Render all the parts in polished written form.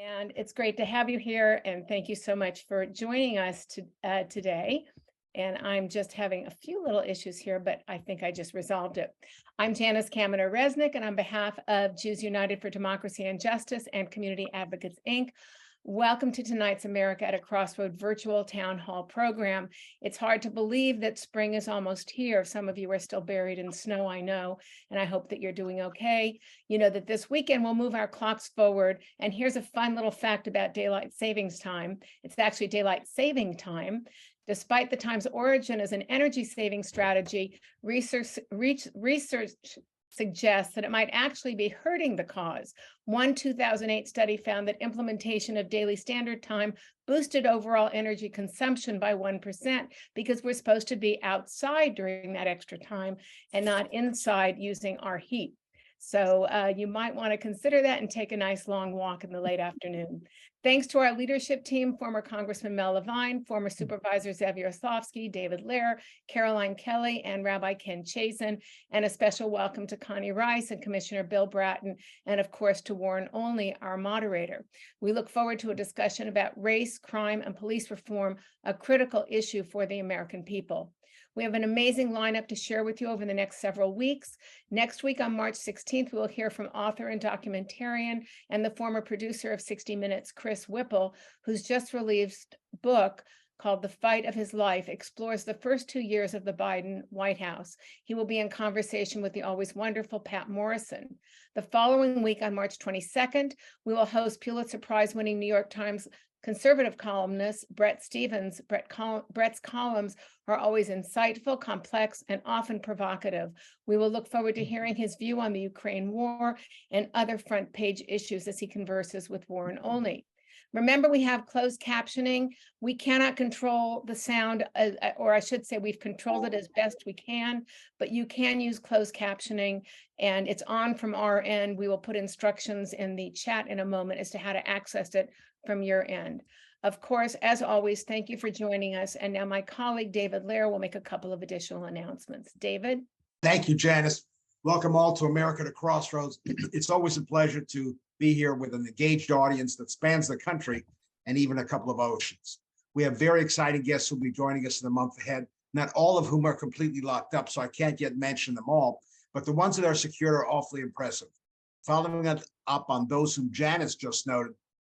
And it's great to have you here, and thank you so much for joining us today. And I'm just having a few little issues here, but I think I just resolved it. I'm Janice Kaminer-Resnick, and on behalf of Jews United for Democracy and Justice and Community Advocates, Inc., welcome to tonight's America at a Crossroad virtual town hall program. It's hard to believe that spring is almost here. Some of you are still buried in snow, I know, and I hope that you're doing okay. You know that this weekend we'll move our clocks forward. And here's a fun little fact about daylight savings time. It's actually daylight saving time. Despite the time's origin as an energy saving strategy, research suggests that it might actually be hurting the cause. One 2008 study found that implementation of daily standard time boosted overall energy consumption by 1% because we're supposed to be outside during that extra time and not inside using our heat. So you might want to consider that and take a nice long walk in the late afternoon. Thanks to our leadership team, former Congressman Mel Levine, former Supervisor Zev Yaroslavsky, David Lair, Caroline Kelly, and Rabbi Ken Chazen, and a special welcome to Connie Rice and Commissioner Bill Bratton, and of course to Warren Olney, our moderator. We look forward to a discussion about race, crime, and police reform, a critical issue for the American people. We have an amazing lineup to share with you over the next several weeks. Next week on March 16th, we will hear from author and documentarian and the former producer of 60 Minutes, Chris Whipple, who's just released a book called The Fight of His Life, explores the first 2 years of the Biden White House. He will be in conversation with the always wonderful Pat Morrison. The following week on March 22nd, we will host Pulitzer Prize-winning New York Times conservative columnist Bret Stephens. Bret's columns are always insightful, complex, and often provocative. We will look forward to hearing his view on the Ukraine war and other front page issues as he converses with Warren Olney. Remember, we have closed captioning. We cannot control the sound, or I should say we've controlled it as best we can, but you can use closed captioning, and it's on from our end. We will put instructions in the chat in a moment as to how to access it from your end. Of course, as always, thank you for joining us. And now my colleague, David Lair, will make a couple of additional announcements. David? Thank you, Janice. Welcome all to America at a Crossroads. It's always a pleasure to be here with an engaged audience that spans the country and even a couple of oceans. We have very exciting guests who will be joining us in the month ahead, not all of whom are completely locked up, so I can't yet mention them all, but the ones that are secured are awfully impressive. Following up on those whom Janice just noted,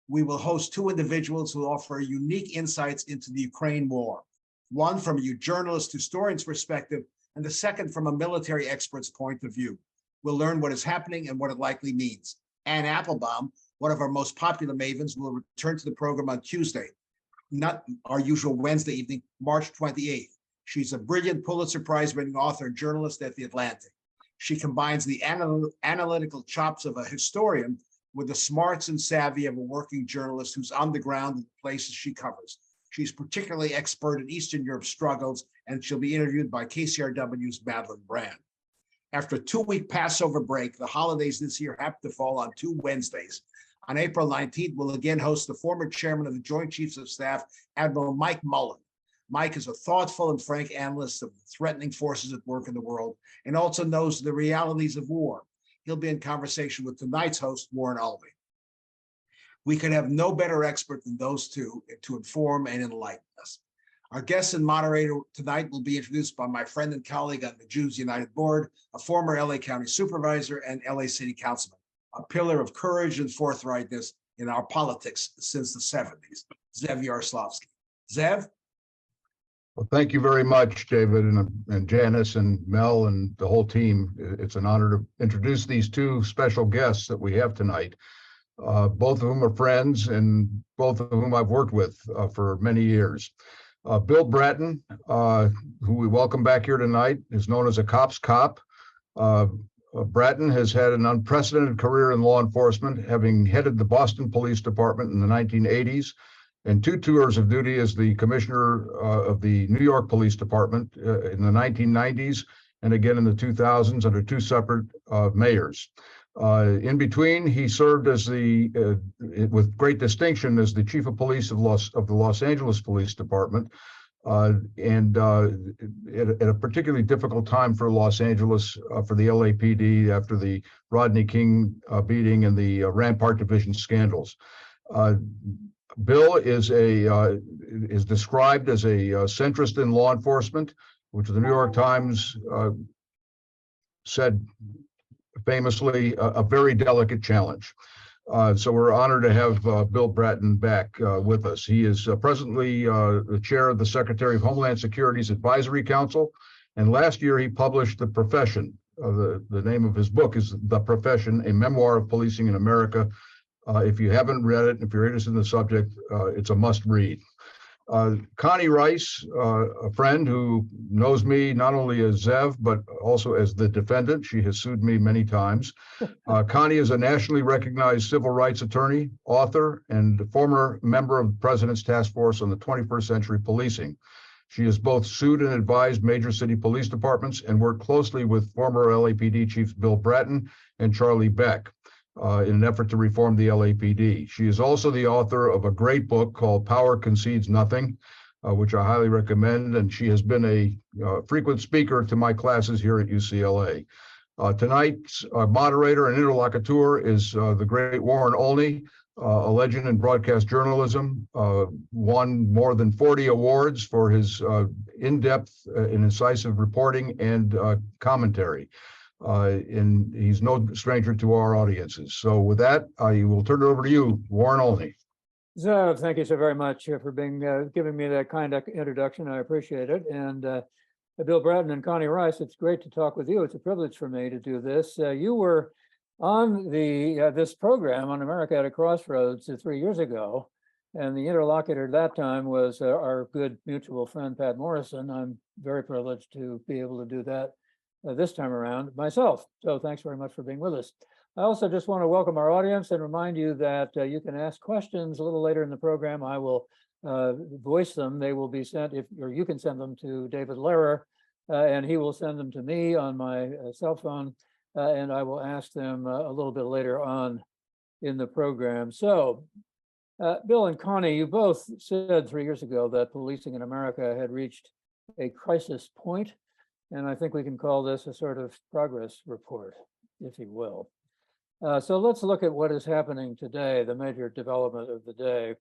we will host two individuals who offer unique insights into the Ukraine war, one from a journalist historian's perspective, and the second from a military expert's point of view. We'll learn what is happening and what it likely means. Anne Applebaum, one of our most popular mavens, will return to the program on Tuesday, not our usual Wednesday evening, March 28th. She's a brilliant Pulitzer Prize-winning author and journalist at The Atlantic. She combines the analytical chops of a historian with the smarts and savvy of a working journalist who's on the ground in the places she covers. She's particularly expert in Eastern Europe struggles, and she'll be interviewed by KCRW's Madeline Brand. After a 2-week Passover break, the holidays this year happen to fall on 2 Wednesdays. On April 19th, we'll again host the former chairman of the Joint Chiefs of Staff, Admiral Mike Mullen. Mike is a thoughtful and frank analyst of the threatening forces at work in the world and also knows the realities of war. He'll be in conversation with tonight's host, Warren Olney. We could have no better expert than those two to inform and enlighten us. Our guest and moderator tonight will be introduced by my friend and colleague on the Jews United board, a former LA County supervisor and LA City councilman, a pillar of courage and forthrightness in our politics since the 70s, Zev Yaroslavsky. Zev? Well, thank you very much, David and Janice and Mel and the whole team. It's an honor to introduce these two special guests that we have tonight, both of whom are friends and both of whom I've worked with for many years. Bill Bratton, who we welcome back here tonight, is known as a cop's cop. Bratton has had an unprecedented career in law enforcement, having headed the Boston Police Department in the 1980s and 2 tours of duty as the commissioner of the New York Police Department in the 1990s and again in the 2000s under 2 separate mayors. In between, he served as with great distinction as the chief of police of the Los Angeles Police Department, and at a particularly difficult time for Los Angeles, for the LAPD after the Rodney King beating and the Rampart Division scandals. Bill is is described as a centrist in law enforcement, which the New York Times said famously a very delicate challenge. So we're honored to have Bill Bratton back with us. He is presently the chair of the Secretary of Homeland Security's Advisory Council. And last year he published The Profession. The name of his book is The Profession, a memoir of policing in America. If you haven't read it, if you're interested in the subject, it's a must read. Connie Rice, a friend who knows me not only as Zev, but also as the defendant. She has sued me many times. Connie is a nationally recognized civil rights attorney, author, and former member of the President's Task Force on the 21st Century Policing. She has both sued and advised major city police departments and worked closely with former LAPD chiefs Bill Bratton and Charlie Beck in an effort to reform the LAPD. She is also the author of a great book called Power Concedes Nothing, which I highly recommend, and she has been a frequent speaker to my classes here at UCLA. Tonight's moderator and interlocutor is the great Warren Olney, a legend in broadcast journalism, won more than 40 awards for his in-depth and incisive reporting and commentary. And he's no stranger to our audiences. So with that, I will turn it over to you, Warren Olney. Zev, thank you so very much for giving me that kind of introduction. I appreciate it. And Bill Bratton and Connie Rice, it's great to talk with you. It's a privilege for me to do this. You were on this program on America at a Crossroads 3 years ago, and the interlocutor at that time was our good mutual friend, Pat Morrison. I'm very privileged to be able to do that this time around myself. So thanks very much for being with us. I also just want to welcome our audience and remind you that you can ask questions a little later in the program. I will voice them. They will be sent, or you can send them to David Lehrer, and he will send them to me on my cell phone, and I will ask them a little bit later on in the program. So, Bill and Connie, you both said 3 years ago that policing in America had reached a crisis point. And I think we can call this a sort of progress report, if you will. So let's look at what is happening today, the major development of the day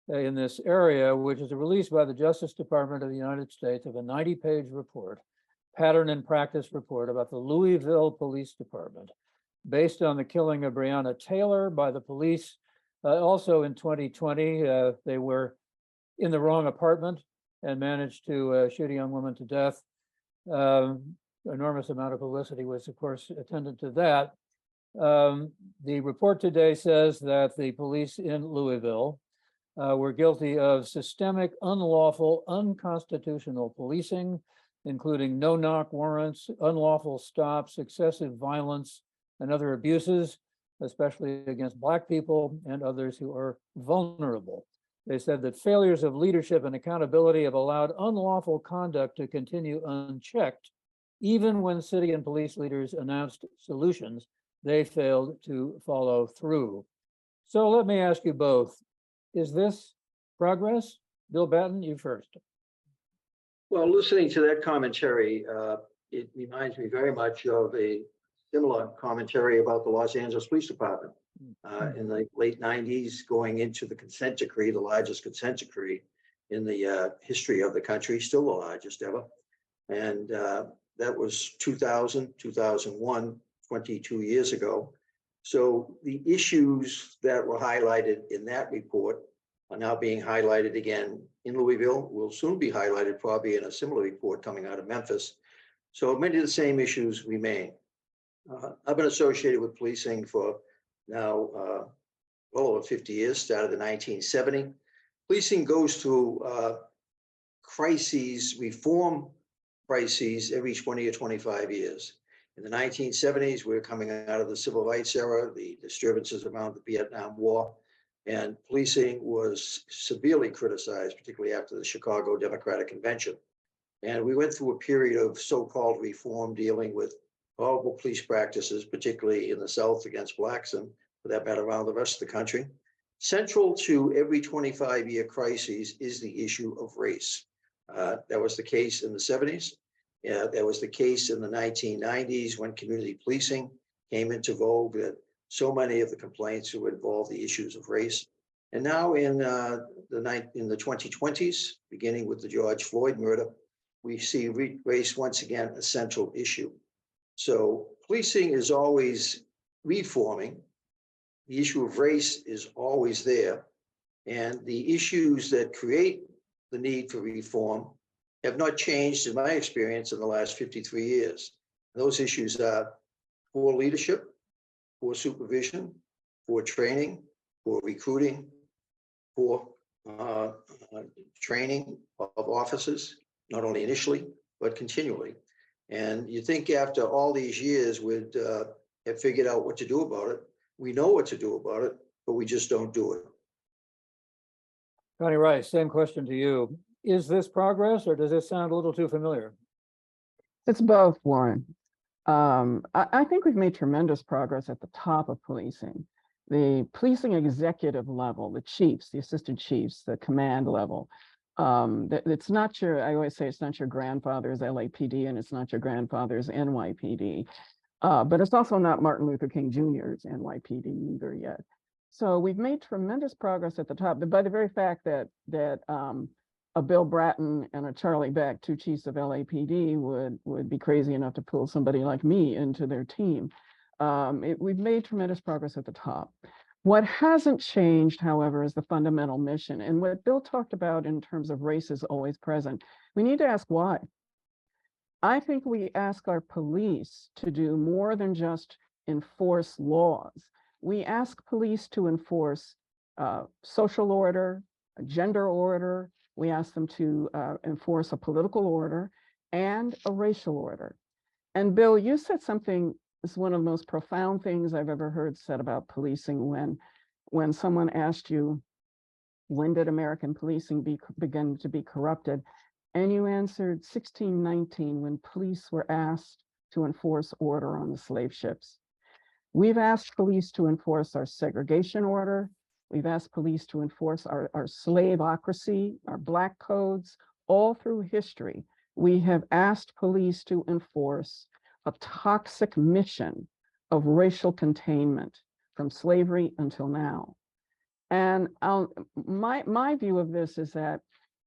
in this area, which is a release by the Justice Department of the United States of a 90-page report, pattern and practice report about the Louisville Police Department, based on the killing of Breonna Taylor by the police. Also in 2020, they were in the wrong apartment and managed to shoot a young woman to death. Enormous amount of publicity was, of course, attendant to that. The report today says that the police in Louisville were guilty of systemic, unlawful, unconstitutional policing, including no-knock warrants, unlawful stops, excessive violence, and other abuses, especially against Black people and others who are vulnerable. They said that failures of leadership and accountability have allowed unlawful conduct to continue unchecked. Even when city and police leaders announced solutions, they failed to follow through. So let me ask you both, is this progress? Bill Bratton, you first. Well, listening to that commentary, it reminds me very much of a similar commentary about the Los Angeles Police Department. In the late 90s, going into the consent decree, the largest consent decree in the history of the country, still the largest ever. And that was 2000, 2001, 22 years ago. So the issues that were highlighted in that report are now being highlighted again in Louisville, will soon be highlighted probably in a similar report coming out of Memphis. So many of the same issues remain. I've been associated with policing for now well over 50 years, started in 1970. Policing goes through crises, reform crises every 20 or 25 years. In the 1970s, we were coming out of the civil rights era, the disturbances around the Vietnam War, and policing was severely criticized, particularly after the Chicago Democratic Convention. And we went through a period of so-called reform dealing with horrible police practices, particularly in the South against Blacks and for that matter around the rest of the country. Central to every 25-year crisis is the issue of race. That was the case in the 70s. That was the case in the 1990s when community policing came into vogue, that so many of the complaints would involve the issues of race. And now in the 2020s, beginning with the George Floyd murder, we see race once again a central issue. So policing is always reforming. The issue of race is always there. And the issues that create the need for reform have not changed, in my experience, in the last 53 years. Those issues are poor leadership, poor supervision, poor training, poor recruiting, poor training of officers, not only initially, but continually. And you think after all these years we'd have figured out what to do about it. We know what to do about it, but we just don't do it. Connie Rice, same question to you. Is this progress, or does this sound a little too familiar? It's both, Warren. I think we've made tremendous progress at the top of policing. The policing executive level, the chiefs, the assistant chiefs, the command level. It's not your, I always say it's not your grandfather's LAPD and it's not your grandfather's NYPD, but it's also not Martin Luther King Jr.'s NYPD either yet. So we've made tremendous progress at the top, but by the very fact that a Bill Bratton and a Charlie Beck, two chiefs of LAPD, would be crazy enough to pull somebody like me into their team. We've made tremendous progress at the top. What hasn't changed, however, is the fundamental mission. And what Bill talked about in terms of race is always present. We need to ask why. I think we ask our police to do more than just enforce laws. We ask police to enforce social order, gender order. We ask them to enforce a political order and a racial order. And Bill, you said something, is one of the most profound things I've ever heard said about policing when someone asked you, when did American policing begin to be corrupted? And you answered 1619, when police were asked to enforce order on the slave ships. We've asked police to enforce our segregation order. We've asked police to enforce our slaveocracy, our black codes. All through history, we have asked police to enforce a toxic mission of racial containment from slavery until now. And my view of this is that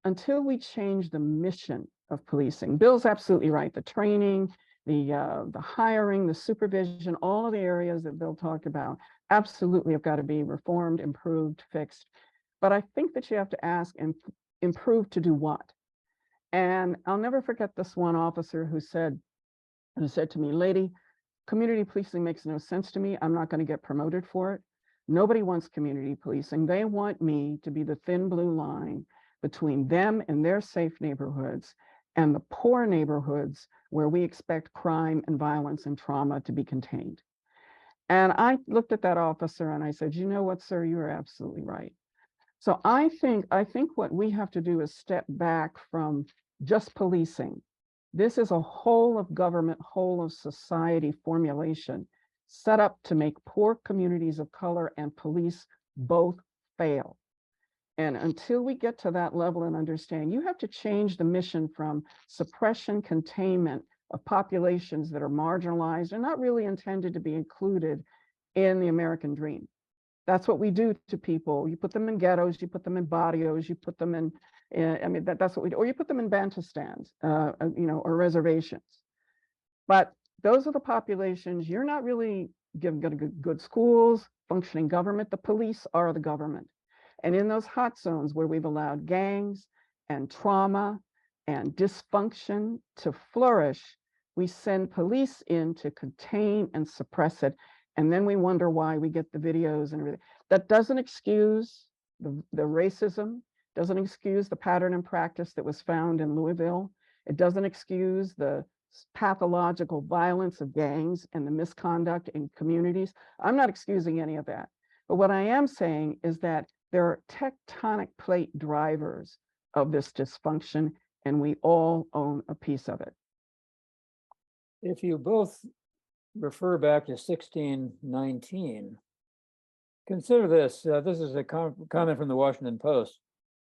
until we change the mission of policing, Bill's absolutely right. The training, the hiring, the supervision, all of the areas that Bill talked about absolutely have got to be reformed, improved, fixed. But I think that you have to ask, and improve to do what? And I'll never forget this one officer who said to me, lady, community policing makes no sense to me. I'm not going to get promoted for it. Nobody wants community policing. They want me to be the thin blue line between them and their safe neighborhoods and the poor neighborhoods where we expect crime and violence and trauma to be contained. And I looked at that officer and I said, you know what, sir, you're absolutely right. So I think what we have to do is step back from just policing. This is a whole of government, whole of society formulation set up to make poor communities of color and police both fail. And until we get to that level and understand, you have to change the mission from suppression, containment of populations that are marginalized and not really intended to be included in the American dream. That's what we do to people. You put them in ghettos, you put them in barrios, you put them in, I mean, that's what we do, or you put them in bantustans, or reservations. But those are the populations, you're not really giving good schools, functioning government. The police are the government. And in those hot zones where we've allowed gangs and trauma and dysfunction to flourish, we send police in to contain and suppress it. And then we wonder why we get the videos and everything. That doesn't excuse the racism, doesn't excuse the pattern and practice that was found in Louisville. It doesn't excuse the pathological violence of gangs and the misconduct in communities. I'm not excusing any of that. But what I am saying is that there are tectonic plate drivers of this dysfunction, and we all own a piece of it. If you both refer back to 1619, consider this. This is a comment from the Washington Post.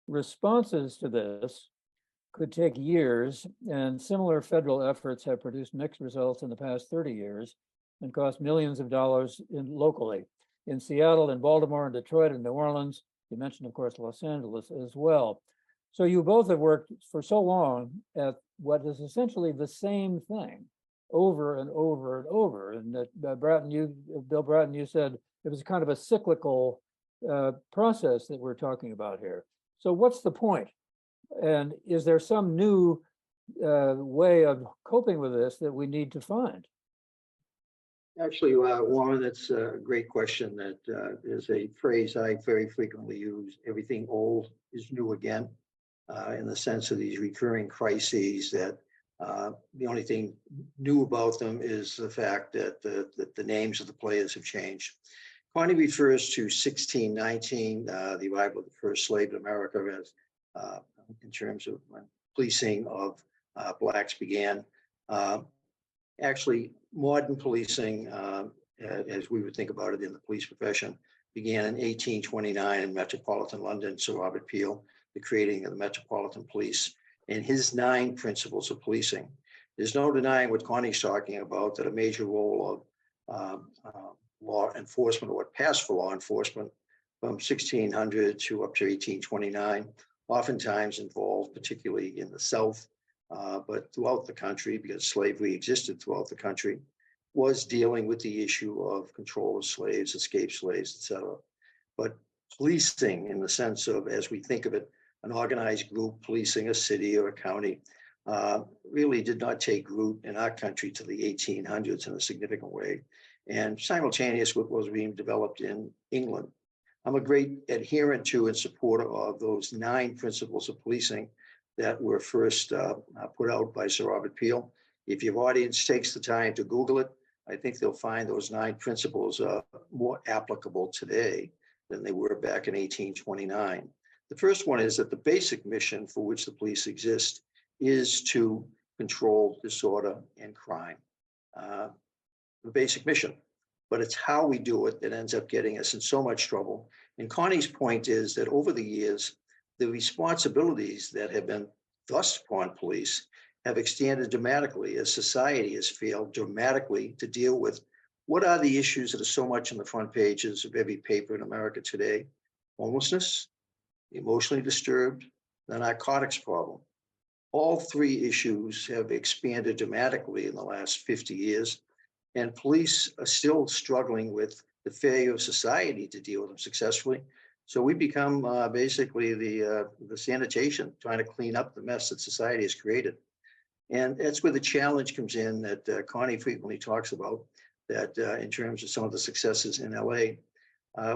Responses to this could take years, and similar federal efforts have produced mixed results in the past 30 years and cost millions of dollars locally. In Seattle, in Baltimore, in Detroit, and New Orleans, You mentioned, of course, Los Angeles as well. So you both have worked for so long at what is essentially the same thing over and over and over. And that Bill Bratton, you said it was kind of a cyclical process that we're talking about here. So what's the point? And is there some new way of coping with this that we need to find? Actually, Warren, that's a great question. That is a phrase I very frequently use. Everything old is new again, in the sense of these recurring crises that the only thing new about them is the fact that the names of the players have changed. Connie refers to 1619, the arrival of the first slave in America, as in terms of when policing of blacks began. Actually, modern policing, as we would think about it in the police profession, began in 1829 in metropolitan London. Sir Robert Peel, the creating of the Metropolitan Police, and his 9 principles of policing. There's no denying what Connie's talking about, that a major role of law enforcement, or what passed for law enforcement from 1600 to up to 1829, oftentimes involved, particularly in the South, but throughout the country, because slavery existed throughout the country, was dealing with the issue of control of slaves, escaped slaves, etc. But policing, in the sense of, as we think of it, an organized group policing a city or a county, really did not take root in our country till the 1800s in a significant way, and simultaneous with what was being developed in England. I'm a great adherent to and supporter of those 9 principles of policing that were first put out by Sir Robert Peel. If your audience takes the time to Google it, I think they'll find those 9 principles more applicable today than they were back in 1829. The first one is that the basic mission for which the police exist is to control disorder and crime. The basic mission, but it's how we do it that ends up getting us in so much trouble. And Connie's point is that over the years, the responsibilities that have been thrust upon police have extended dramatically as society has failed dramatically to deal with what are the issues that are so much in the front pages of every paper in America today: homelessness, emotionally disturbed, the narcotics problem. All 3 issues have expanded dramatically in the last 50 years, and police are still struggling with the failure of society to deal with them successfully. So we become basically the sanitation, trying to clean up the mess that society has created. And that's where the challenge comes in that Connie frequently talks about, that in terms of some of the successes in LA.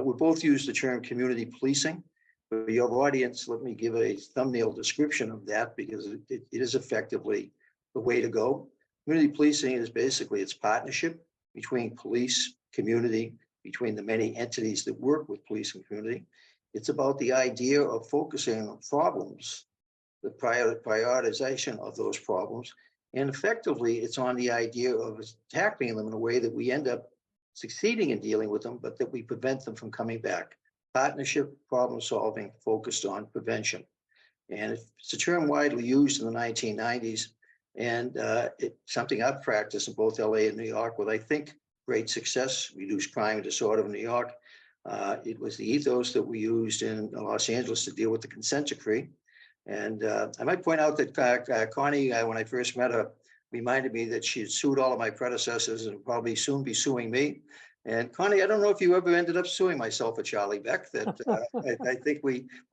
We both use the term community policing. For your audience, let me give a thumbnail description of that, because it is effectively the way to go. Community policing is basically, it's partnership between police, community, between the many entities that work with police and community. It's about the idea of focusing on problems, the prioritization of those problems, and effectively it's on the idea of tackling them in a way that we end up succeeding in dealing with them, but that we prevent them from coming back. Partnership, problem solving, focused on prevention. And it's a term widely used in the 1990s, and it's something I've practiced in both LA and New York with, I think, great success. Reduced crime and disorder in New York. It was the ethos that we used in Los Angeles to deal with the consent decree. And I might point out that Connie, when I first met her, reminded me that she had sued all of my predecessors and would probably soon be suing me. And Connie, I don't know if you ever ended up suing myself or Charlie Beck. That I think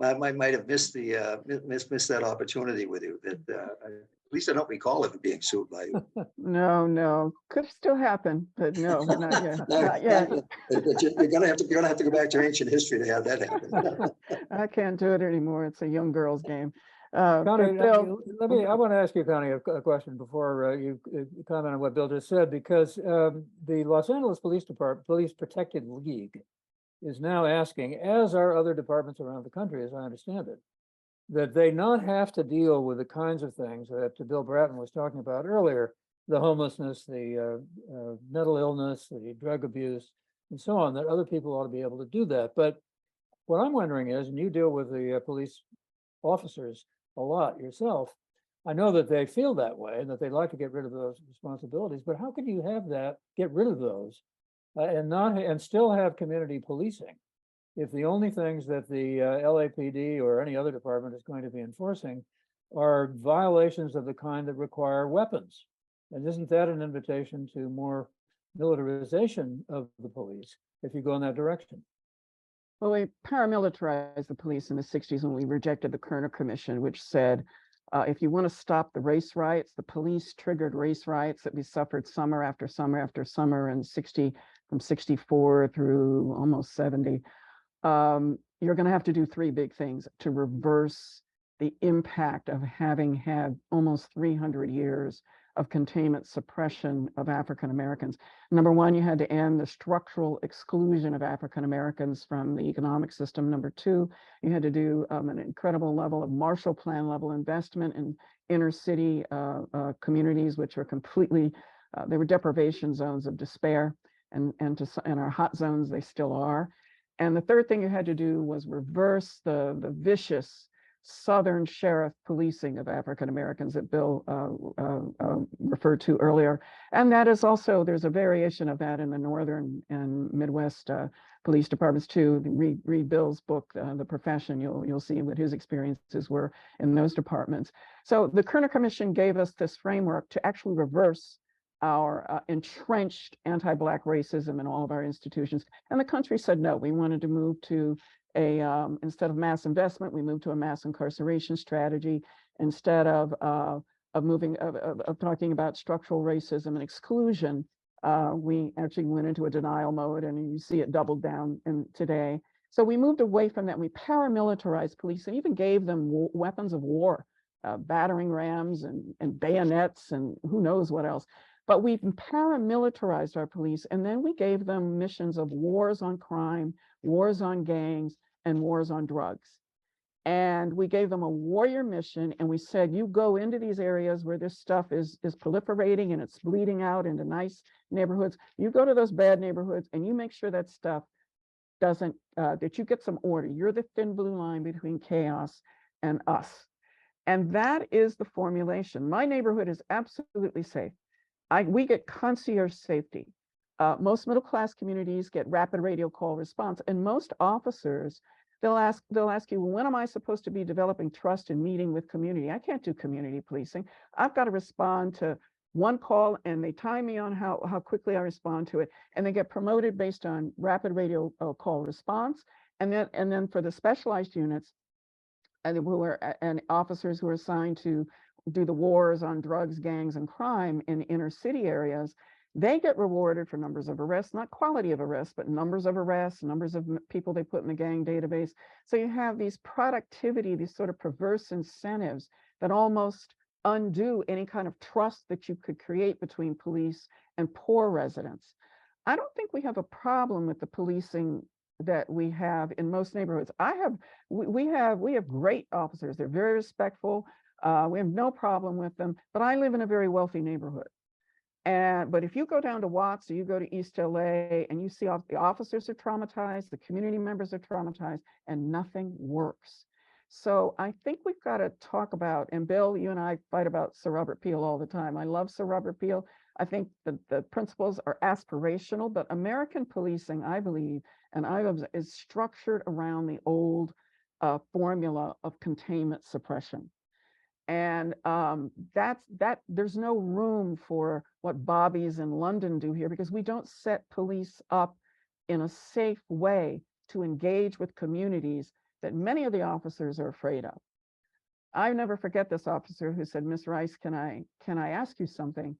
I might have missed that opportunity with you. That at least I don't recall ever being sued by you. No, could still happen, but no, not yet. Not yet. You're gonna have to go back to ancient history to have that happen. I can't do it anymore. It's a young girl's game. Connie, Bill, I want to ask you, Connie, a question before you comment on what Bill just said, because the Los Angeles Police Protected League is now asking, as are other departments around the country, as I understand it, that they not have to deal with the kinds of things that Bill Bratton was talking about earlier, the homelessness, the mental illness, the drug abuse, and so on, that other people ought to be able to do that. But what I'm wondering is, and you deal with the police officers a lot yourself, I know that they feel that way and that they'd like to get rid of those responsibilities, but how can you have that, get rid of those, and still have community policing? if the only things that the LAPD or any other department is going to be enforcing are violations of the kind that require weapons? And isn't that an invitation to more militarization of the police if you go in that direction? Well, we paramilitarized the police in the 60s when we rejected the Kerner Commission, which said, if you want to stop the race riots, the police triggered race riots that we suffered summer after summer after summer in from 64 through almost 70. You're going to have to do three big things to reverse the impact of having had almost 300 years of containment suppression of African Americans. Number one, you had to end the structural exclusion of African Americans from the economic system. Number two, you had to do an incredible level of Marshall Plan level investment in inner city communities, which were completely, they were deprivation zones of despair, and our hot zones, they still are. And the third thing you had to do was reverse the vicious Southern sheriff policing of African Americans that Bill referred to earlier. And that is also, there's a variation of that in the Northern and Midwest police departments too. Read Bill's book, The Profession, you'll see what his experiences were in those departments. So the Kerner Commission gave us this framework to actually reverse our entrenched anti-Black racism in all of our institutions. And the country said no. We wanted to move to instead of mass investment, we moved to a mass incarceration strategy. Instead of talking about structural racism and exclusion, we actually went into a denial mode, and you see it doubled down today. So we moved away from that. We paramilitarized police and even gave them weapons of war, battering rams and bayonets and who knows what else. But we paramilitarized our police, and then we gave them missions of wars on crime, wars on gangs, and wars on drugs. And we gave them a warrior mission, and we said, you go into these areas where this stuff is proliferating and it's bleeding out into nice neighborhoods. You go to those bad neighborhoods and you make sure that stuff doesn't, that you get some order. You're the thin blue line between chaos and us. And that is the formulation. My neighborhood is absolutely safe. We get concierge safety. Most middle-class communities get rapid radio call response, and most officers, they'll ask you, well, when am I supposed to be developing trust and meeting with community? I can't do community policing. I've got to respond to one call, and they time me on how quickly I respond to it, and they get promoted based on rapid radio call response. And then for the specialized units, and officers who are assigned to do the wars on drugs, gangs, and crime in inner city areas, they get rewarded for numbers of arrests, not quality of arrests, but numbers of arrests, numbers of people they put in the gang database. So you have these productivity, these sort of perverse incentives that almost undo any kind of trust that you could create between police and poor residents. I don't think we have a problem with the policing that we have in most neighborhoods. We have great officers. They're very respectful. We have no problem with them, but I live in a very wealthy neighborhood. But if you go down to Watts or you go to East LA and you see the officers are traumatized, the community members are traumatized, and nothing works. So I think we've got to talk about, and Bill, you and I fight about Sir Robert Peel all the time. I love Sir Robert Peel. I think the principles are aspirational, but American policing, I believe, is structured around the old formula of containment suppression. And there's no room for what bobbies in London do here, because we don't set police up in a safe way to engage with communities that many of the officers are afraid of. I never forget this officer who said, "Miss Rice, can I ask you something?"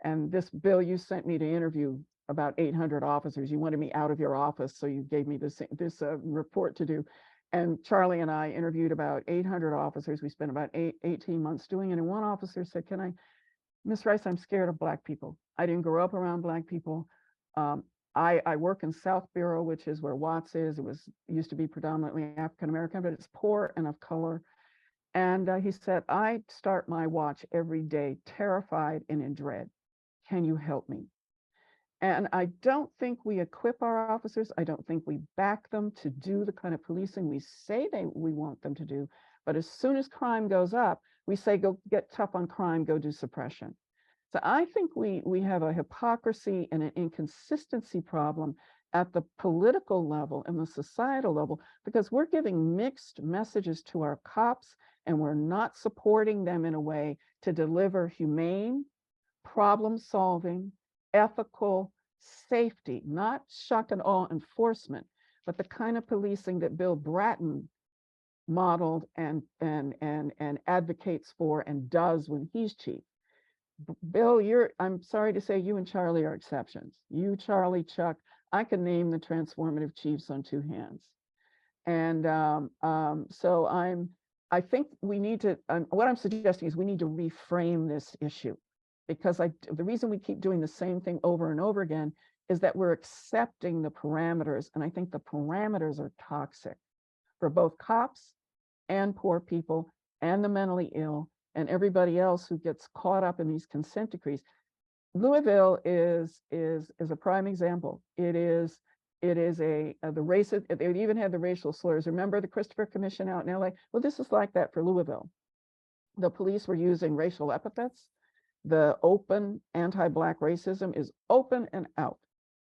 And this, Bill, you sent me to interview about 800 officers. You wanted me out of your office, so you gave me this report to do. And Charlie and I interviewed about 800 officers. We spent about 18 months doing it. And one officer said, Miss Rice, I'm scared of Black people. I didn't grow up around Black people. I work in South Bureau, which is where Watts is. It used to be predominantly African-American, but it's poor and of color. And he said, I start my watch every day terrified and in dread. Can you help me? And I don't think we equip our officers. I don't think we back them to do the kind of policing we say we want them to do. But as soon as crime goes up, we say, go get tough on crime, go do suppression. So I think we have a hypocrisy and an inconsistency problem at the political level and the societal level, because we're giving mixed messages to our cops and we're not supporting them in a way to deliver humane, problem-solving, ethical safety, not shock and awe enforcement, but the kind of policing that Bill Bratton modeled and advocates for and does when he's chief. Bill, I'm sorry to say you and Charlie are exceptions. You, Charlie, Chuck, I can name the transformative chiefs on two hands. And so I think we need to, what I'm suggesting is we need to reframe this issue, because the reason we keep doing the same thing over and over again is that we're accepting the parameters. And I think the parameters are toxic for both cops and poor people and the mentally ill and everybody else who gets caught up in these consent decrees. Louisville is a prime example. It is the racist, they even had the racial slurs. Remember the Christopher Commission out in LA? Well, this is like that for Louisville. The police were using racial epithets. The open anti-Black racism is open and out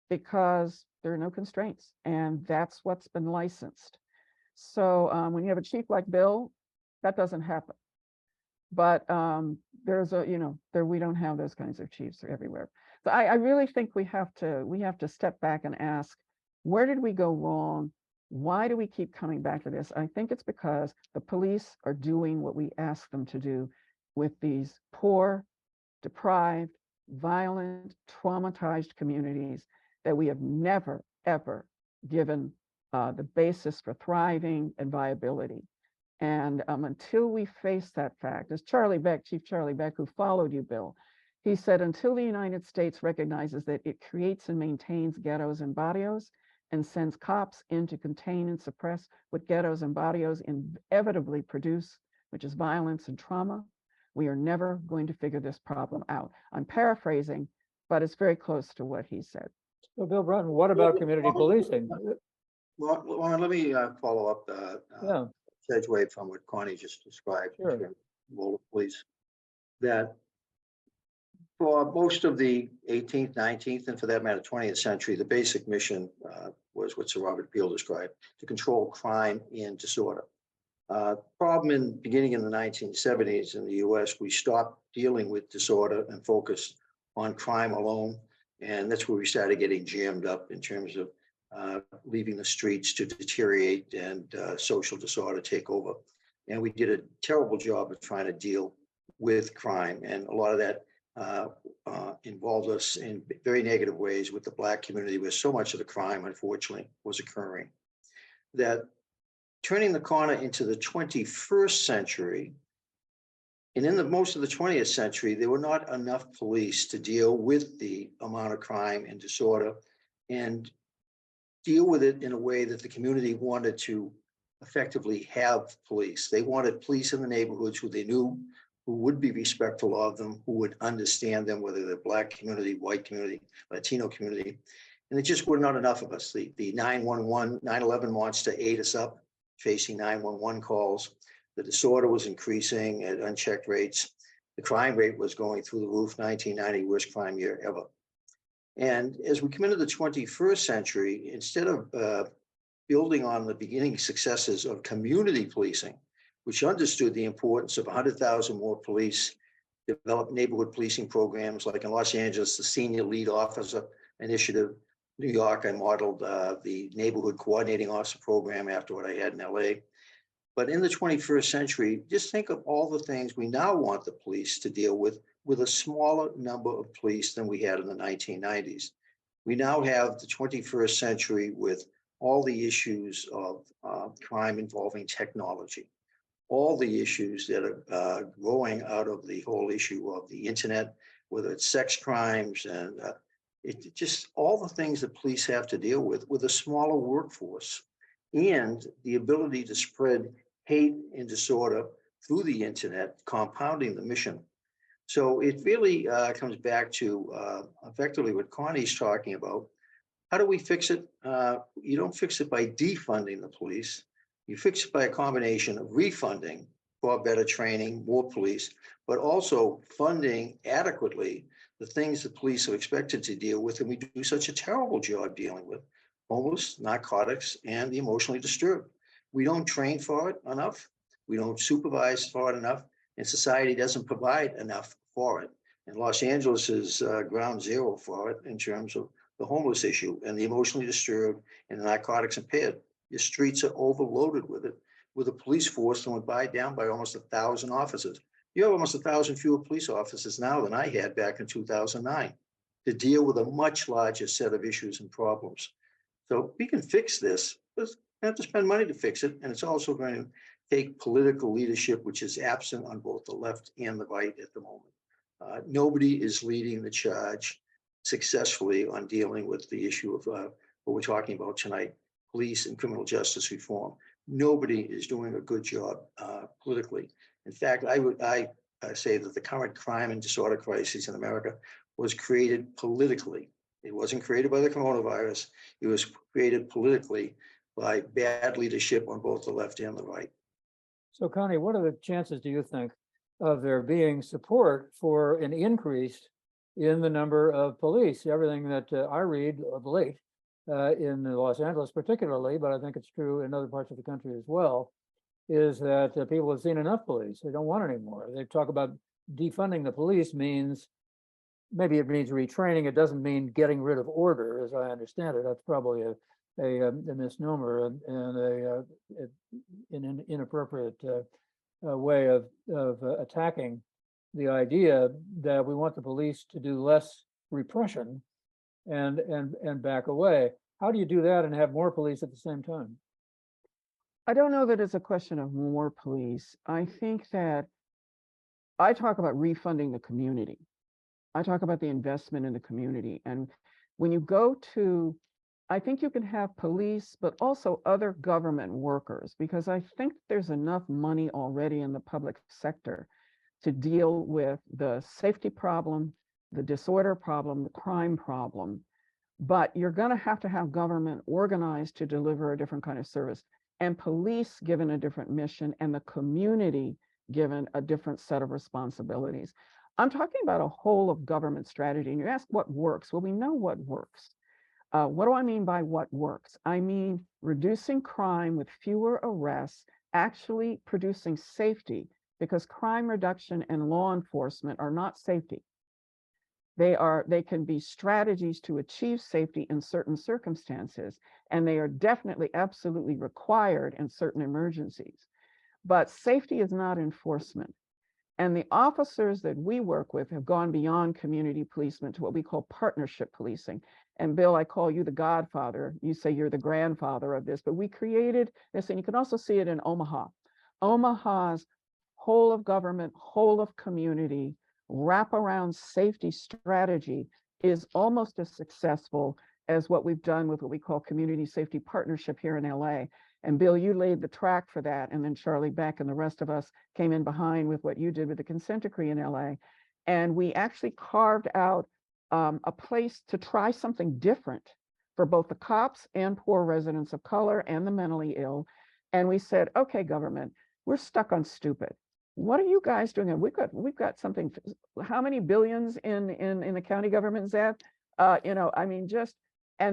because there are no constraints, and that's what's been licensed. So when you have a chief like Bill, that doesn't happen. But there's we don't have those kinds of chiefs everywhere. So I really think we have to step back and ask, where did we go wrong? Why do we keep coming back to this? I think it's because the police are doing what we ask them to do with these poor, deprived, violent, traumatized communities that we have never, ever given the basis for thriving and viability. And until we face that fact, as Chief Charlie Beck, who followed you, Bill, he said, until the United States recognizes that it creates and maintains ghettos and barrios and sends cops in to contain and suppress what ghettos and barrios inevitably produce, which is violence and trauma, we are never going to figure this problem out. I'm paraphrasing, but it's very close to what he said. So Bill Bratton, what about community policing? Well, let me follow up. Yeah. Segue from what Connie just described. Sure. Role of police. That for most of the 18th, 19th, and for that matter, 20th century, the basic mission was what Sir Robert Peel described: to control crime and disorder. Problem beginning in the 1970s in the US, we stopped dealing with disorder and focused on crime alone. And that's where we started getting jammed up in terms of leaving the streets to deteriorate and social disorder take over. And we did a terrible job of trying to deal with crime. And a lot of that involved us in very negative ways with the Black community, where so much of the crime, unfortunately, was occurring. That turning the corner into the 21st century, and in most of the 20th century, there were not enough police to deal with the amount of crime and disorder and deal with it in a way that the community wanted to effectively have police. They wanted police in the neighborhoods who they knew, who would be respectful of them, who would understand them, whether they're Black community, white community, Latino community. And there just were not enough of us. The 911, 9/11 monster ate us up, chasing 911 calls. The disorder was increasing at unchecked rates. The crime rate was going through the roof. 1990, worst crime year ever. And as we come into the 21st century, instead of building on the beginning successes of community policing, which understood the importance of 100,000 more police, developed neighborhood policing programs, like in Los Angeles, the Senior Lead Officer Initiative. New York, I modeled the Neighborhood Coordinating Officer program after what I had in LA. But in the 21st century, just think of all the things we now want the police to deal with a smaller number of police than we had in the 1990s. We now have the 21st century with all the issues of crime involving technology, all the issues that are growing out of the whole issue of the internet, whether it's sex crimes and it just all the things that police have to deal with a smaller workforce, and the ability to spread hate and disorder through the internet, compounding the mission. So it really comes back to effectively what Connie's talking about. How do we fix it? You don't fix it by defunding the police. You fix it by a combination of refunding for better training, more police, but also funding adequately the things that police are expected to deal with, and we do such a terrible job dealing with, homeless, narcotics, and the emotionally disturbed. We don't train for it enough. We don't supervise for it enough, and society doesn't provide enough for it. And Los Angeles is ground zero for it in terms of the homeless issue and the emotionally disturbed and the narcotics impaired. Your streets are overloaded with it, with a police force that went down by almost 1,000 officers. You have almost 1,000 fewer police officers now than I had back in 2009 to deal with a much larger set of issues and problems. So we can fix this, but we have to spend money to fix it. And it's also going to take political leadership, which is absent on both the left and the right at the moment. Nobody is leading the charge successfully on dealing with the issue of what we're talking about tonight, police and criminal justice reform. Nobody is doing a good job politically. In fact, I say that the current crime and disorder crisis in America was created politically. It wasn't created by the coronavirus. It was created politically by bad leadership on both the left and the right. So Connie, what are the chances, do you think, of there being support for an increase in the number of police? Everything that I read of late in Los Angeles particularly, but I think it's true in other parts of the country as well, is that people have seen enough police. They don't want any more. They talk about defunding the police means, maybe it means retraining. It doesn't mean getting rid of order, as I understand it. That's probably a misnomer and an inappropriate way of attacking the idea that we want the police to do less repression and back away. How do you do that and have more police at the same time? I don't know that it's a question of more police. I think that I talk about refunding the community. I talk about the investment in the community. And when you go to, I think you can have police, but also other government workers, because I think there's enough money already in the public sector to deal with the safety problem, the disorder problem, the crime problem. But you're going to have government organized to deliver a different kind of service, and police given a different mission, and the community given a different set of responsibilities. I'm talking about a whole of government strategy. And you ask what works? Well, we know what works. What do I mean by what works? I mean reducing crime with fewer arrests, actually producing safety, because crime reduction and law enforcement are not safety. They can be strategies to achieve safety in certain circumstances, and they are definitely absolutely required in certain emergencies. But safety is not enforcement. And the officers that we work with have gone beyond community policing to what we call partnership policing. And Bill, I call you the godfather. You say you're the grandfather of this, but we created this, and you can also see it in Omaha. Omaha's whole of government, whole of community, wraparound safety strategy is almost as successful as what we've done with what we call community safety partnership here in LA. And Bill, you laid the track for that. And then Charlie Beck and the rest of us came in behind with what you did with the consent decree in LA. And we actually carved out a place to try something different for both the cops and poor residents of color and the mentally ill. And we said, okay, government, we're stuck on stupid. What are you guys doing? And we've got something, how many billions in the county government, Zeb? I mean,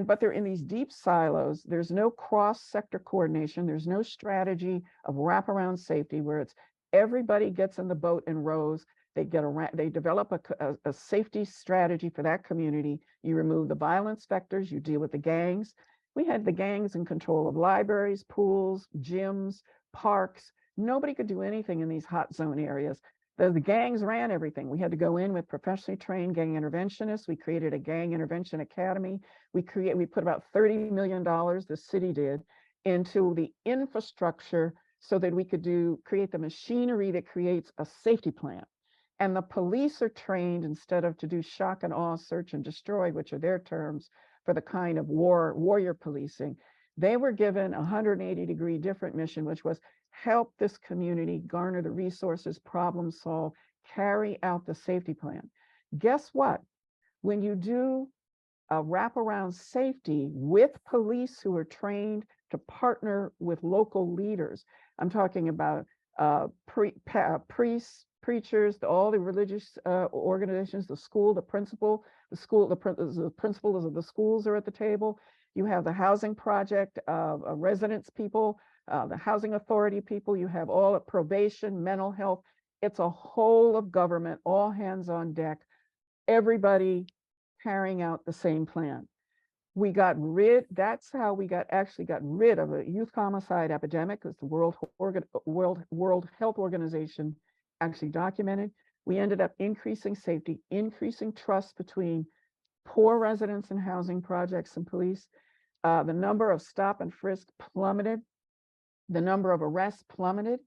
but they're in these deep silos. There's no cross-sector coordination. There's no strategy of wraparound safety where it's everybody gets in the boat and rows. They develop a safety strategy for that community. You remove the violence vectors, you deal with the gangs. We had the gangs in control of libraries, pools, gyms, parks. Nobody could do anything in these hot zone areas. The gangs ran everything. We had to go in with professionally trained gang interventionists. We created a gang intervention academy. We put about $30 million, the city did, into the infrastructure so that we could create the machinery that creates a safety plan. And the police are trained, instead of to do shock and awe, search and destroy, which are their terms for the kind of warrior policing, they were given a 180-degree different mission, which was help this community garner the resources, problem solve, carry out the safety plan. Guess what? When you do a wraparound safety with police who are trained to partner with local leaders, I'm talking about priests, preachers, all the religious organizations, the school, the principals of the schools are at the table. You have the housing project, residents people, the housing authority people, you have all of probation, mental health. It's a whole of government, all hands on deck, everybody carrying out the same plan. We got rid, that's how we actually got rid of a youth homicide epidemic, because the World Health Organization actually documented. We ended up increasing safety, increasing trust between poor residents in housing projects and police. The number of stop and frisk plummeted. The number of arrests plummeted.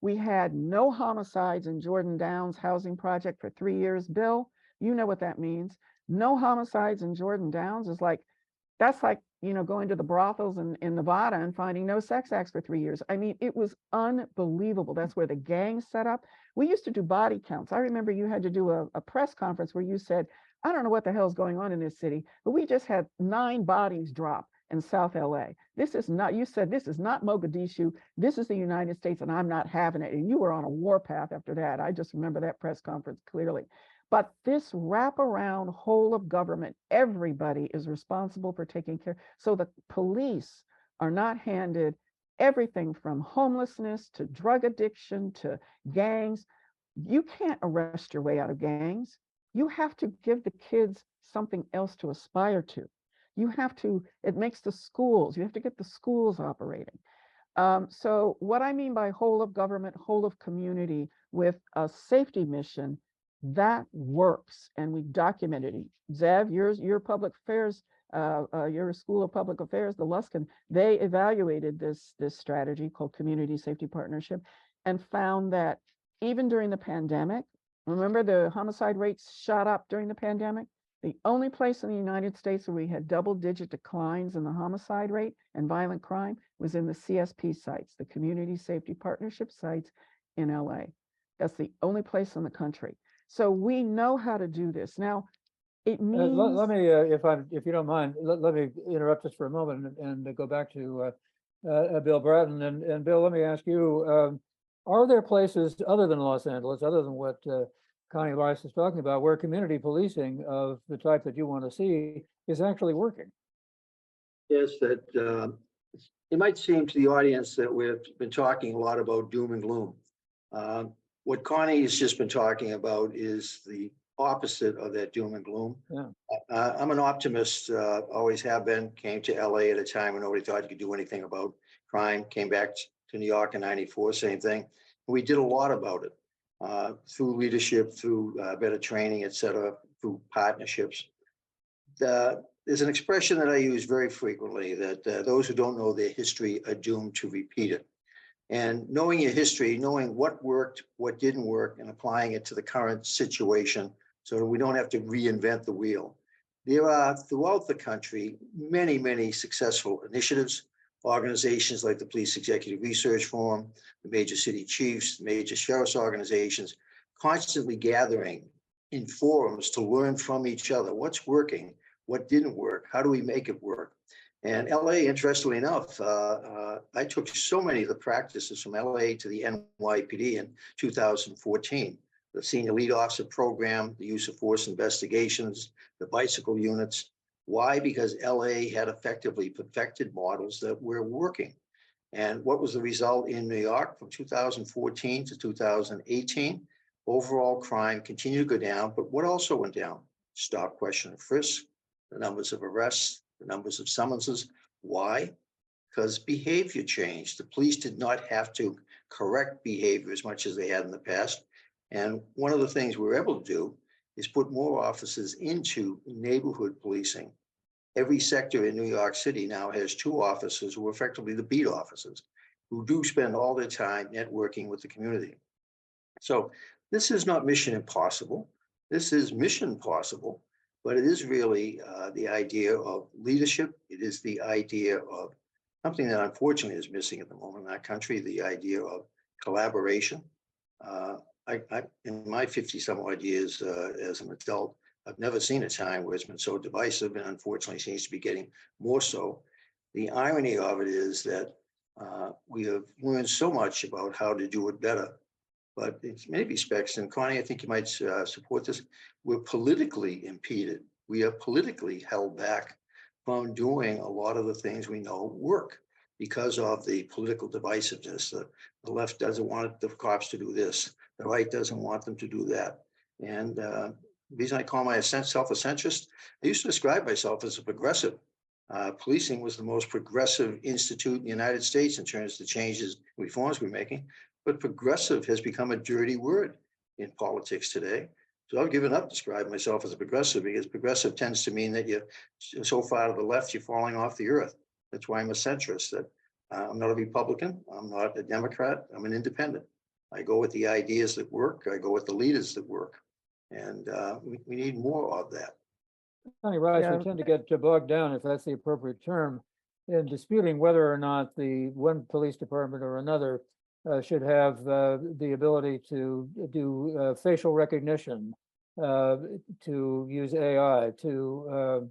We had no homicides in Jordan Downs housing project for 3 years. Bill, you know what that means. No homicides in Jordan Downs is like, that's like, you know, going to the brothels in Nevada and finding no sex acts for 3 years. I mean, it was unbelievable. That's where the gangs set up. We used to do body counts. I remember you had to do a press conference where you said, I don't know what the hell's going on in this city, but we just had 9 bodies drop in South LA. This is not, you said, this is not Mogadishu. This is the United States and I'm not having it. And you were on a warpath after that. I just remember that press conference clearly. But this wraparound whole of government, everybody is responsible for taking care. So the police are not handed everything from homelessness to drug addiction to gangs. You can't arrest your way out of gangs. You have to give the kids something else to aspire to. You have to, it makes the schools, you have to get the schools operating. So what I mean by whole of government, whole of community with a safety mission, that works, and we documented it. Zev, your public affairs, your School of Public Affairs, the Luskin, they evaluated this strategy called Community Safety Partnership and found that even during the pandemic, remember the homicide rates shot up during the pandemic? The only place in the United States where we had double-digit declines in the homicide rate and violent crime was in the CSP sites, the Community Safety Partnership sites in LA. That's the only place in the country. So we know how to do this. Now, it means... let me, if you don't mind, let me interrupt us for a moment and go back to Bill Bratton. And Bill, let me ask you, are there places other than Los Angeles, other than what Connie Rice is talking about, where community policing of the type that you want to see is actually working? Yes, that it might seem to the audience that we've been talking a lot about doom and gloom. What Connie has just been talking about is the opposite of that doom and gloom. Yeah. I'm an optimist, always have been, came to LA at a time when nobody thought you could do anything about crime, came back to New York in '94, same thing. We did a lot about it through leadership, through better training, et cetera, through partnerships. There's an expression that I use very frequently that those who don't know their history are doomed to repeat it. And knowing your history, knowing what worked, what didn't work, and applying it to the current situation so that we don't have to reinvent the wheel. There are throughout the country many, many successful initiatives, organizations like the Police Executive Research Forum, the major city chiefs, major sheriff's organizations, constantly gathering in forums to learn from each other. What's working? What didn't work? How do we make it work? And LA, interestingly enough, I took so many of the practices from LA to the NYPD in 2014. The Senior Lead Officer Program, the use of force investigations, the bicycle units. Why? Because LA had effectively perfected models that were working. And what was the result in New York from 2014 to 2018? Overall crime continued to go down, but what also went down? Stop, question, and frisk, the numbers of arrests, the numbers of summonses. Why? Because behavior changed. The police did not have to correct behavior as much as they had in the past. And one of the things we were able to do is put more officers into neighborhood policing. Every sector in New York City now has 2 officers who are effectively the beat officers, who do spend all their time networking with the community. So this is not mission impossible. This is mission possible. But it is really the idea of leadership. It is the idea of something that unfortunately is missing at the moment in our country, the idea of collaboration. In my 50-some odd years as an adult, I've never seen a time where it's been so divisive, and unfortunately seems to be getting more so. The irony of it is that we have learned so much about how to do it better. But in many respects, and Connie, I think you might support this, we're politically impeded. We are politically held back from doing a lot of the things we know work because of the political divisiveness. The left doesn't want the cops to do this. The right doesn't want them to do that. And the reason I call myself a centrist, I used to describe myself as a progressive. Policing was the most progressive institute in the United States in terms of the changes, reforms we're making. But progressive has become a dirty word in politics today. So I've given up describing myself as a progressive because progressive tends to mean that you're so far to the left, you're falling off the earth. That's why I'm a centrist. That I'm not a Republican. I'm not a Democrat. I'm an independent. I go with the ideas that work. I go with the leaders that work. And we need more of that. Connie Rice, Yeah. we tend to get bogged down, if that's the appropriate term, in disputing whether or not the one police department or another should have the ability to do facial recognition, to use AI, to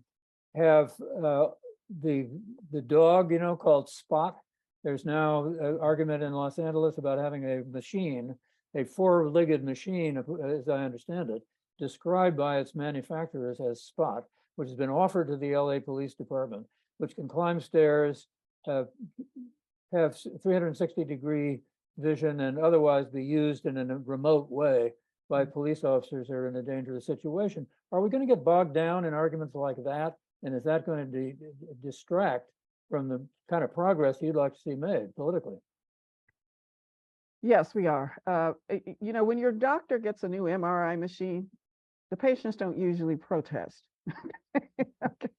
have the dog, you know, called Spot. There's now an argument in Los Angeles about having a machine, a four-legged machine, as I understand it, described by its manufacturers as Spot, which has been offered to the LA Police Department, which can climb stairs, have 360-degree vision, and otherwise be used in a remote way by police officers who are in a dangerous situation. Are we going to get bogged down in arguments like that? And is that going to distract from the kind of progress you'd like to see made politically? Yes, we are. You know, when your doctor gets a new MRI machine, the patients don't usually protest. Okay.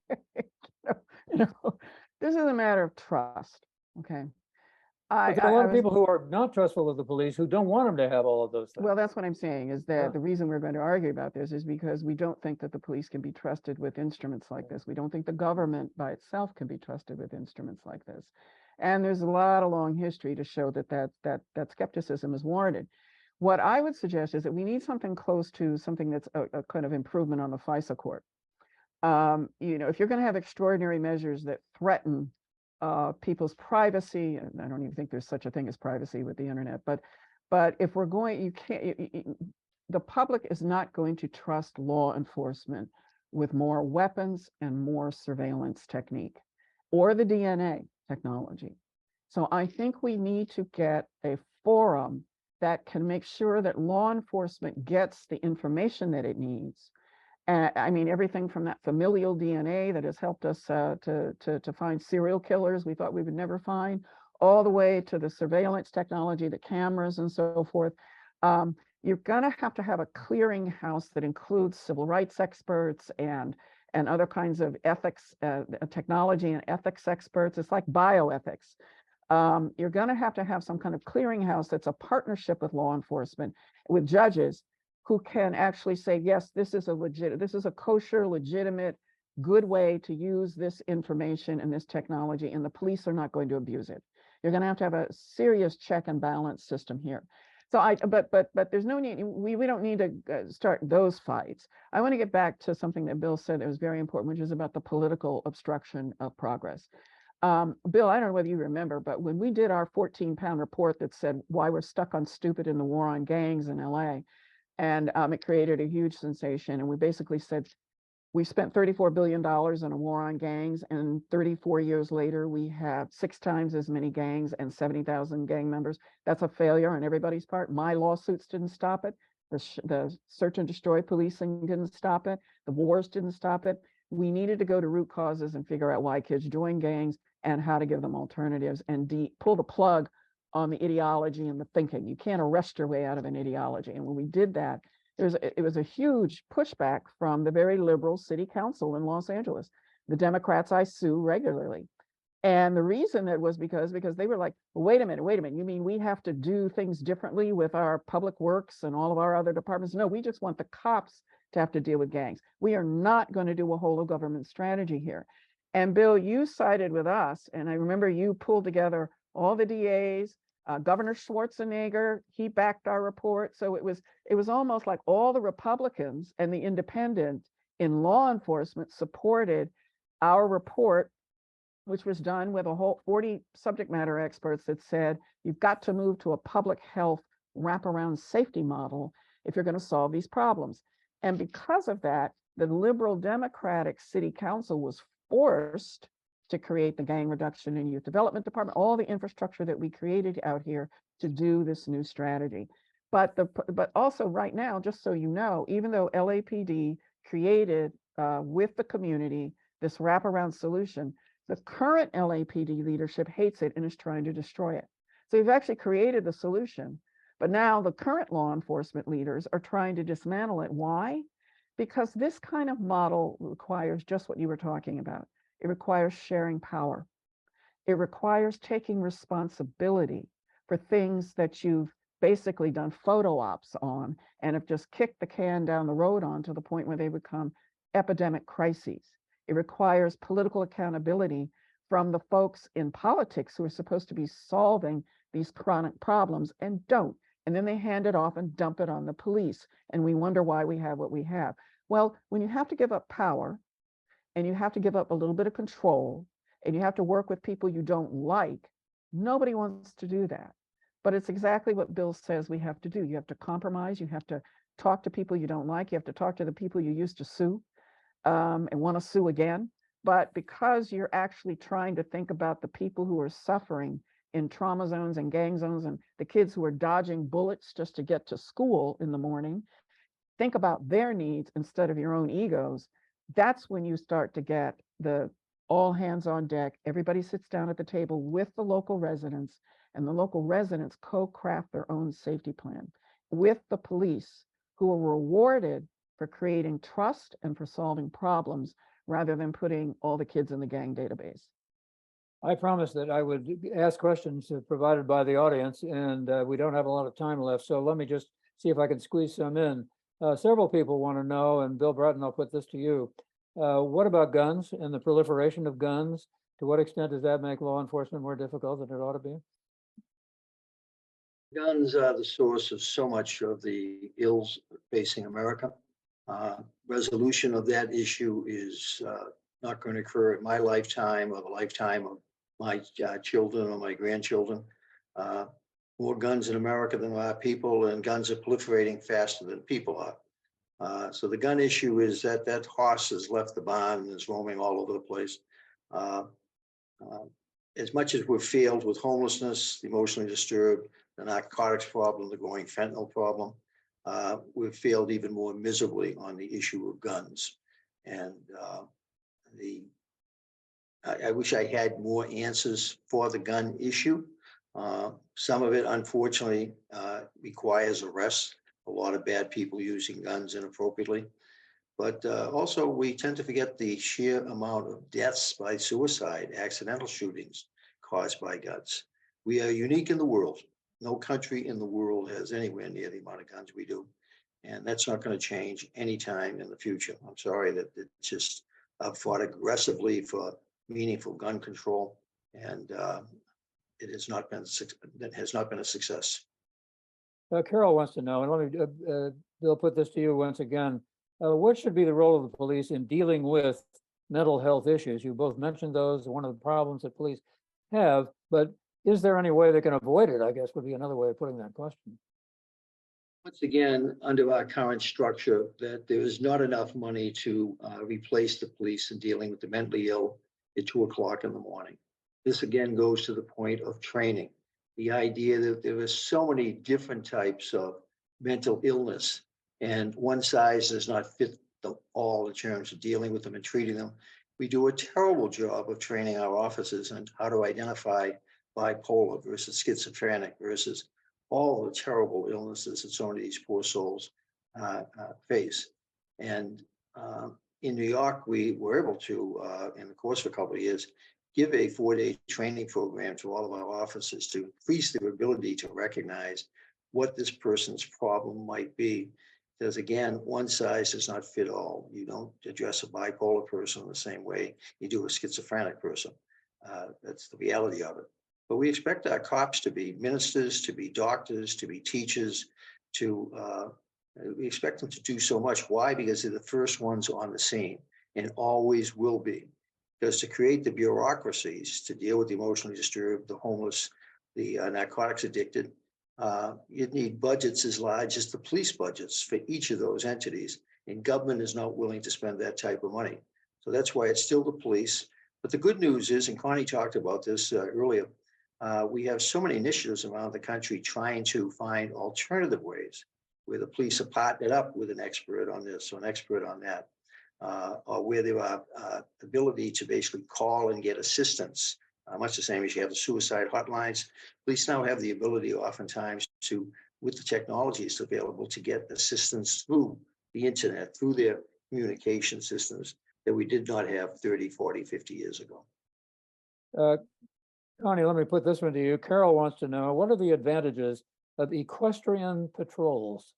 You know, this is a matter of trust. Okay. But there are a lot of people who are not trustful of the police who don't want them to have all of those things. Well, that's what I'm saying is that Yeah. the reason we're going to argue about this is because we don't think that the police can be trusted with instruments like this. We don't think the government by itself can be trusted with instruments like this. And there's a lot of long history to show that skepticism is warranted. What I would suggest is that we need something close to something that's a kind of improvement on the FISA court. You know, if you're going to have extraordinary measures that threaten people's privacy, and I don't even think there's such a thing as privacy with the internet, but if we're going, you can't, the public is not going to trust law enforcement with more weapons and more surveillance technique or the DNA technology. So I think we need to get a forum that can make sure that law enforcement gets the information that it needs. I mean, everything from that familial DNA that has helped us to find serial killers we thought we would never find, all the way to the surveillance technology, the cameras and so forth. You're gonna have to have a clearinghouse that includes civil rights experts and other kinds of ethics, technology and ethics experts. It's like bioethics. You're gonna have to have some kind of clearinghouse that's a partnership with law enforcement, with judges, who can actually say, yes, this is a kosher, legitimate, good way to use this information and this technology, and the police are not going to abuse it. You're going to have a serious check and balance system here. So but there's no need, we don't need to start those fights. I want to get back to something that Bill said that was very important, which is about the political obstruction of progress. Bill, I don't know whether you remember, but when we did our 14-pound report that said why we're stuck on stupid in the war on gangs in LA, and it created a huge sensation. And we basically said, we spent $34 billion in a war on gangs, and 34 years later, we have 6 times as many gangs and 70,000 gang members. That's a failure on everybody's part. My lawsuits didn't stop it. The search and destroy policing didn't stop it. The wars didn't stop it. We needed to go to root causes and figure out why kids join gangs and how to give them alternatives and pull the plug on the ideology and the thinking. You can't arrest your way out of an ideology. And when we did that, it was a huge pushback from the very liberal city council in Los Angeles. The Democrats I sue regularly. And the reason it was because they were like, well, wait a minute, you mean we have to do things differently with our public works and all of our other departments? No, we just want the cops to have to deal with gangs. We are not going to do a whole of government strategy here. And Bill, you sided with us, and I remember you pulled together all the DAs, Governor Schwarzenegger, he backed our report. So it was almost like all the Republicans and the independent in law enforcement supported our report, which was done with a whole 40 subject matter experts that said, you've got to move to a public health wraparound safety model if you're going to solve these problems. And because of that, the liberal Democratic city council was forced to create the gang reduction and youth development department, all the infrastructure that we created out here to do this new strategy. But also right now, just so you know, even though LAPD created with the community this wraparound solution, the current LAPD leadership hates it and is trying to destroy it. So we've actually created the solution, but now the current law enforcement leaders are trying to dismantle it. Why? Because this kind of model requires just what you were talking about. It requires sharing power. It requires taking responsibility for things that you've basically done photo ops on and have just kicked the can down the road on to the point where they become epidemic crises. It requires political accountability from the folks in politics who are supposed to be solving these chronic problems and don't. And then they hand it off and dump it on the police. And we wonder why we have what we have. Well, when you have to give up power and you have to give up a little bit of control and you have to work with people you don't like, nobody wants to do that. But it's exactly what Bill says we have to do. You have to compromise. You have to talk to people you don't like. You have to talk to the people you used to sue and want to sue again. But because you're actually trying to think about the people who are suffering in trauma zones and gang zones and the kids who are dodging bullets just to get to school in the morning, think about their needs instead of your own egos. That's when you start to get the all hands on deck. Everybody sits down at the table with the local residents, and the local residents co-craft their own safety plan with the police, who are rewarded for creating trust and for solving problems rather than putting all the kids in the gang database. I promised that I would ask questions provided by the audience, and we don't have a lot of time left. So let me just see if I can squeeze some in. Several people want to know, and Bill Bratton, I'll put this to you. What about guns and the proliferation of guns? To what extent does that make law enforcement more difficult than it ought to be? Guns are the source of so much of the ills facing America. Resolution of that issue is not going to occur in my lifetime or the lifetime of my children or my grandchildren. More guns in America than there are people, and guns are proliferating faster than people are. So the gun issue is that horse has left the barn and is roaming all over the place. As much as we've failed with homelessness, the emotionally disturbed, the narcotics problem, the growing fentanyl problem, we've failed even more miserably on the issue of guns. And I wish I had more answers for the gun issue. Some of it, unfortunately, requires arrest. A lot of bad people using guns inappropriately. But also, we tend to forget the sheer amount of deaths by suicide, accidental shootings caused by guns. We are unique in the world. No country in the world has anywhere near the amount of guns we do. And that's not going to change anytime in the future. I'm sorry that it's just fought aggressively for meaningful gun control. And it has not been a success. Carol wants to know, and let me, Bill, put this to you once again. What should be the role of the police in dealing with mental health issues? You both mentioned those, one of the problems that police have, but is there any way they can avoid it, I guess would be another way of putting that question. Once again, under our current structure, that there is not enough money to replace the police in dealing with the mentally ill at 2 o'clock in the morning. This again goes to the point of training. The idea that there are so many different types of mental illness, and one size does not fit them all in terms of dealing with them and treating them. We do a terrible job of training our officers on how to identify bipolar versus schizophrenic versus all the terrible illnesses that so many of these poor souls face. And in New York, we were able to, in the course of a couple of years, give a 4-day training program to all of our officers to increase their ability to recognize what this person's problem might be. Because again, one size does not fit all. You don't address a bipolar person the same way you do a schizophrenic person. That's the reality of it. But we expect our cops to be ministers, to be doctors, to be teachers, we expect them to do so much. Why? Because they're the first ones on the scene and always will be. Because to create the bureaucracies to deal with the emotionally disturbed, the homeless, the narcotics addicted, you'd need budgets as large as the police budgets for each of those entities. And government is not willing to spend that type of money. So that's why it's still the police. But the good news is, and Connie talked about this earlier, we have so many initiatives around the country trying to find alternative ways where the police are partnered up with an expert on this or an expert on that, or where there are ability to basically call and get assistance, much the same as you have the suicide hotlines. Police now have the ability oftentimes to, with the technologies available, to get assistance through the internet, through their communication systems that we did not have 30, 40, 50 years ago. Connie, let me put this one to you. Carol wants to know, what are the advantages of equestrian patrols?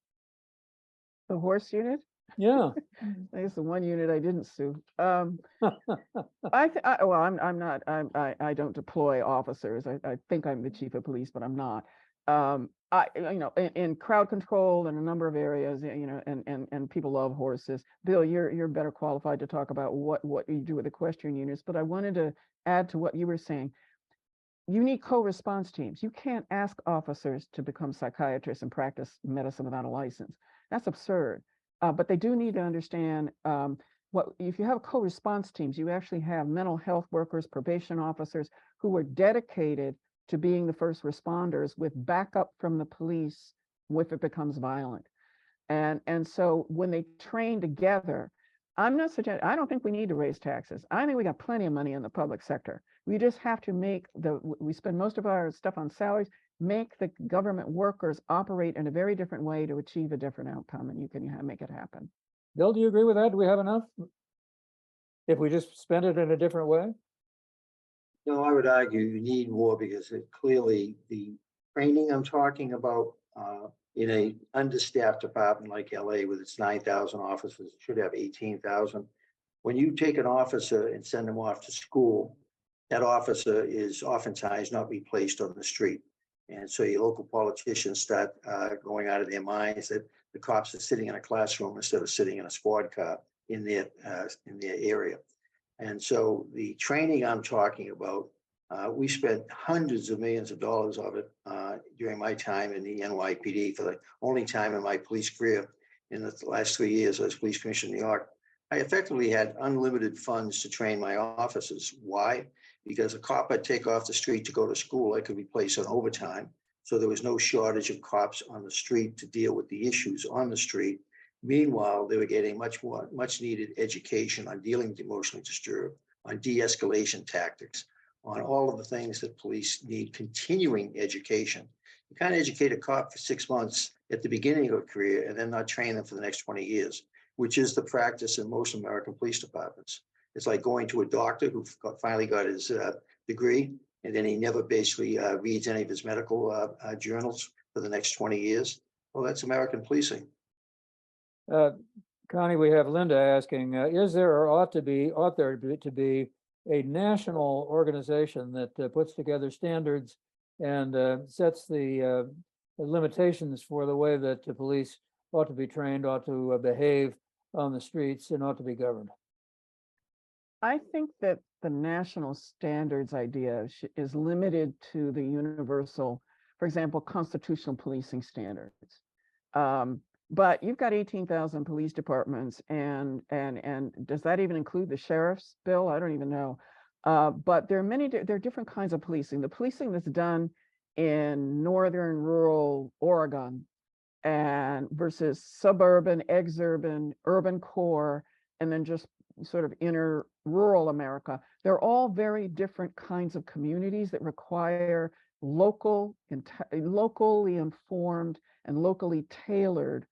The horse unit? Yeah. That's the one unit I didn't sue. Well, I'm not, I don't deploy officers. I think I'm the chief of police, but I'm not. In crowd control in a number of areas, and people love horses. Bill, you're better qualified to talk about what you do with equestrian units, but I wanted to add to what you were saying. You need co-response teams. You can't ask officers to become psychiatrists and practice medicine without a license. That's absurd. But they do need to understand if you have co-response teams, you actually have mental health workers, probation officers who are dedicated to being the first responders with backup from the police if it becomes violent. And so when they train together, I don't think we need to raise taxes. I think we got plenty of money in the public sector. We just have to we spend most of our stuff on salaries, make the government workers operate in a very different way to achieve a different outcome, and you can make it happen. Bill, do you agree with that? Do we have enough? If we just spend it in a different way? No, I would argue you need more because clearly the training I'm talking about in a understaffed department like LA with its 9,000 officers, it should have 18,000. When you take an officer and send them off to school, that officer is oftentimes not replaced on the street. And so your local politicians start going out of their minds that the cops are sitting in a classroom instead of sitting in a squad car in their area. And so the training I'm talking about, we spent hundreds of millions of dollars of it during my time in the NYPD for the only time in my police career in the last 3 years as police commissioner in New York. I effectively had unlimited funds to train my officers. Why? Because a cop I'd take off the street to go to school, I could replace on overtime. So there was no shortage of cops on the street to deal with the issues on the street. Meanwhile, they were getting much needed education on dealing with emotionally disturbed, on de-escalation tactics, on all of the things that police need continuing education. You can't educate a cop for 6 months at the beginning of a career and then not train them for the next 20 years, which is the practice in most American police departments. It's like going to a doctor who finally got his degree, and then he never basically reads any of his medical journals for the next 20 years. Well, that's American policing. Connie, we have Linda asking, is there or ought there to be a national organization that puts together standards and sets the limitations for the way that the police ought to be trained, ought to behave on the streets, and ought to be governed? I think that the national standards idea is limited to the universal, for example, constitutional policing standards. But you've got 18,000 police departments, and does that even include the sheriff's, Bill? I don't even know. But there are different kinds of policing. The policing that's done in northern rural Oregon and versus suburban, exurban, urban core, and then just sort of inner rural America. They're all very different kinds of communities that require locally informed and locally tailored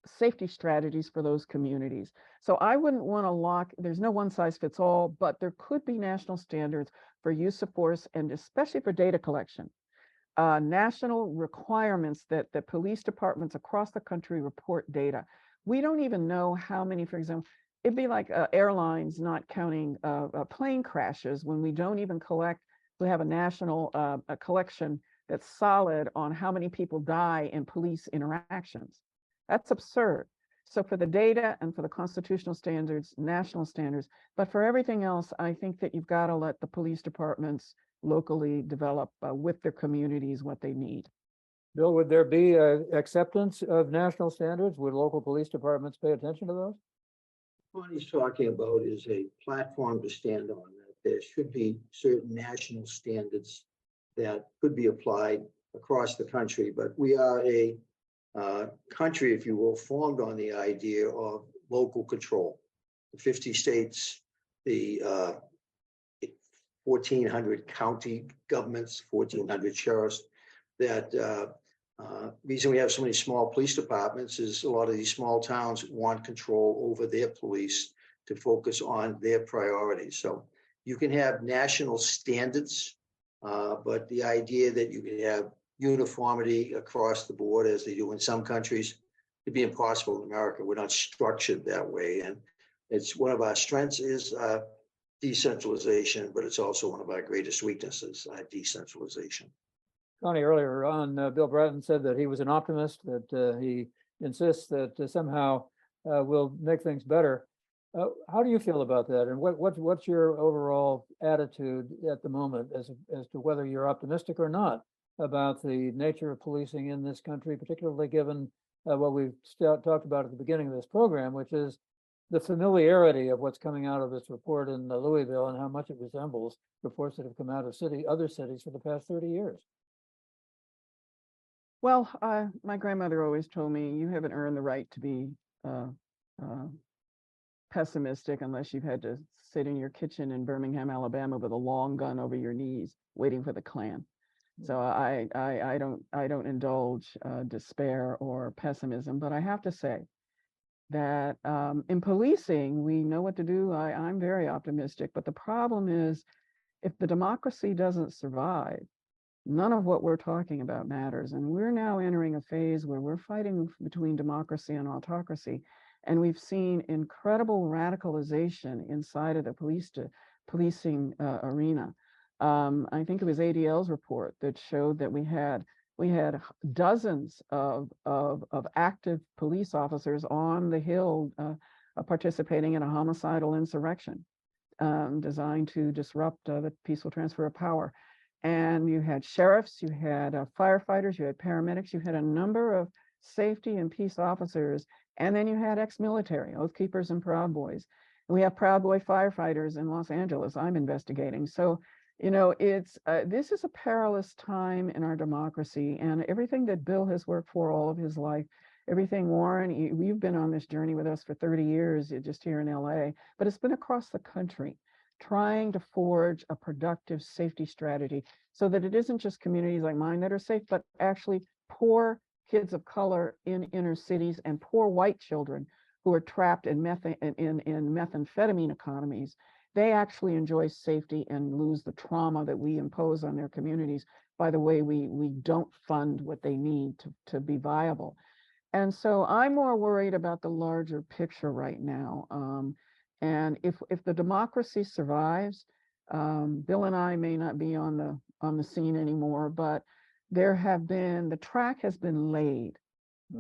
safety strategies for those communities. So I wouldn't want to there's no one size fits all, but there could be national standards for use of force, and especially for data collection. National requirements that police departments across the country report data. We don't even know how many, for example, it'd be like airlines not counting plane crashes when we don't even collect. We have a national collection that's solid on how many people die in police interactions. That's absurd. So for the data and for the constitutional standards, national standards, but for everything else, I think that you've got to let the police departments locally develop with their communities what they need. Bill, would there be acceptance of national standards? Would local police departments pay attention to those? Connie's talking about is a platform to stand on, that there should be certain national standards that could be applied across the country, but we are a country, if you will, formed on the idea of local control. The 50 states, the 1,400 county governments, 1,400 sheriffs, that reason we have so many small police departments is a lot of these small towns want control over their police to focus on their priorities. So you can have national standards, but the idea that you can have uniformity across the board, as they do in some countries, it'd be impossible in America. We're not structured that way. And it's one of our strengths is decentralization, but it's also one of our greatest weaknesses, decentralization. Connie, earlier on, Bill Bratton said that he was an optimist, that he insists that somehow we'll make things better. How do you feel about that? And what's your overall attitude at the moment as to whether you're optimistic or not about the nature of policing in this country, particularly given what we've talked about at the beginning of this program, which is the familiarity of what's coming out of this report in Louisville and how much it resembles reports that have come out of other cities for the past 30 years. Well, my grandmother always told me, you haven't earned the right to be pessimistic unless you've had to sit in your kitchen in Birmingham, Alabama with a long gun over your knees waiting for the Klan. So I don't indulge despair or pessimism, but I have to say that in policing, we know what to do. I'm very optimistic, but the problem is if the democracy doesn't survive, none of what we're talking about matters. And we're now entering a phase where we're fighting between democracy and autocracy. And we've seen incredible radicalization inside of the policing arena. I think it was ADL's report that showed that we had dozens of active police officers on the Hill participating in a homicidal insurrection designed to disrupt the peaceful transfer of power. And you had sheriffs, you had firefighters, you had paramedics, you had a number of safety and peace officers, and then you had ex-military, Oath Keepers and Proud Boys. And we have Proud Boy firefighters in Los Angeles I'm investigating. So, you know, it's this is a perilous time in our democracy, and everything that Bill has worked for all of his life, everything Warren, you've been on this journey with us for 30 years, just here in LA, but it's been across the country, trying to forge a productive safety strategy so that it isn't just communities like mine that are safe, but actually poor kids of color in inner cities and poor white children who are trapped in methamphetamine economies. They actually enjoy safety and lose the trauma that we impose on their communities by the way we don't fund what they need to be viable. And so I'm more worried about the larger picture right now. And if the democracy survives, Bill and I may not be on the scene anymore, but the track has been laid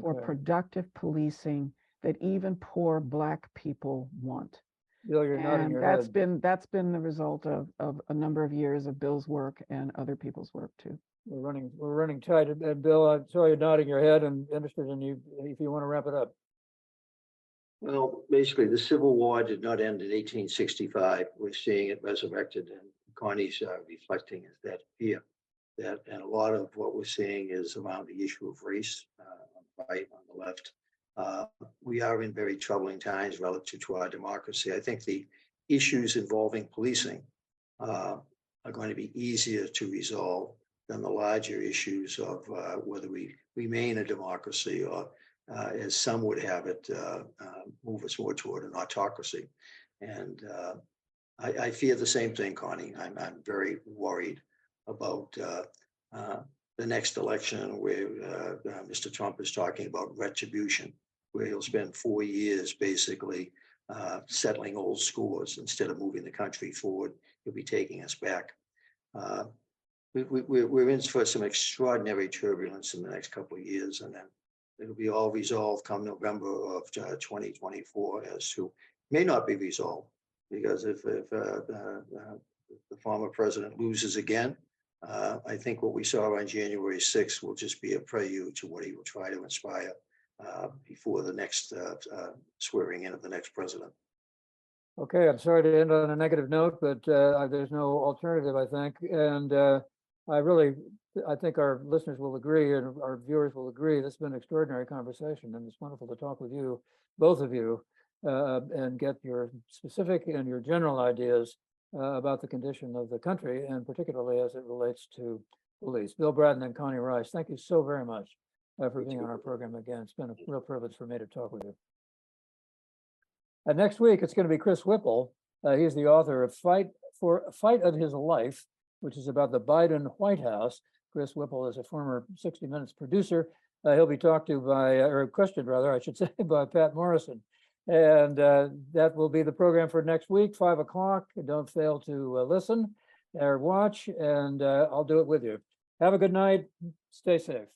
for productive policing that even poor Black people want. Bill, you're nodding your head. That's been the result of a number of years of Bill's work and other people's work too. We're running tight. And Bill, I saw you nodding your head and interested in you if you want to wrap it up. Well, basically, the Civil War did not end in 1865. We're seeing it resurrected, and Connie's reflecting is that fear. And a lot of what we're seeing is around the issue of race on the right, on the left. We are in very troubling times relative to our democracy. I think the issues involving policing are going to be easier to resolve than the larger issues of whether we remain a democracy or, as some would have it, move us more toward an autocracy. And I fear the same thing, Connie. I'm very worried about the next election where Mr. Trump is talking about retribution, where he'll spend 4 years basically settling old scores instead of moving the country forward. He'll be taking us back. We're in for some extraordinary turbulence in the next couple of years, and then it'll be all resolved come November of 2024 as to may not be resolved, because if the former president loses again, I think what we saw on January 6th will just be a prelude to what he will try to inspire before the next swearing in of the next president. Okay, I'm sorry to end on a negative note, but there's no alternative, I think. And I think our listeners will agree and our viewers will agree. This has been an extraordinary conversation, and it's wonderful to talk with you, both of you, and get your specific and your general ideas about the condition of the country, and particularly as it relates to police. Bill Bratton and Connie Rice, thank you so very much for being on our program again. It's been a real privilege for me to talk with you. And next week, it's going to be Chris Whipple. He's the author of Fight of His Life, which is about the Biden White House. Chris Whipple is a former 60 Minutes producer. He'll be talked to by, or questioned rather, I should say, by Pat Morrison. And that will be the program for next week, 5 o'clock. Don't fail to listen or watch, and I'll do it with you. Have a good night. Stay safe.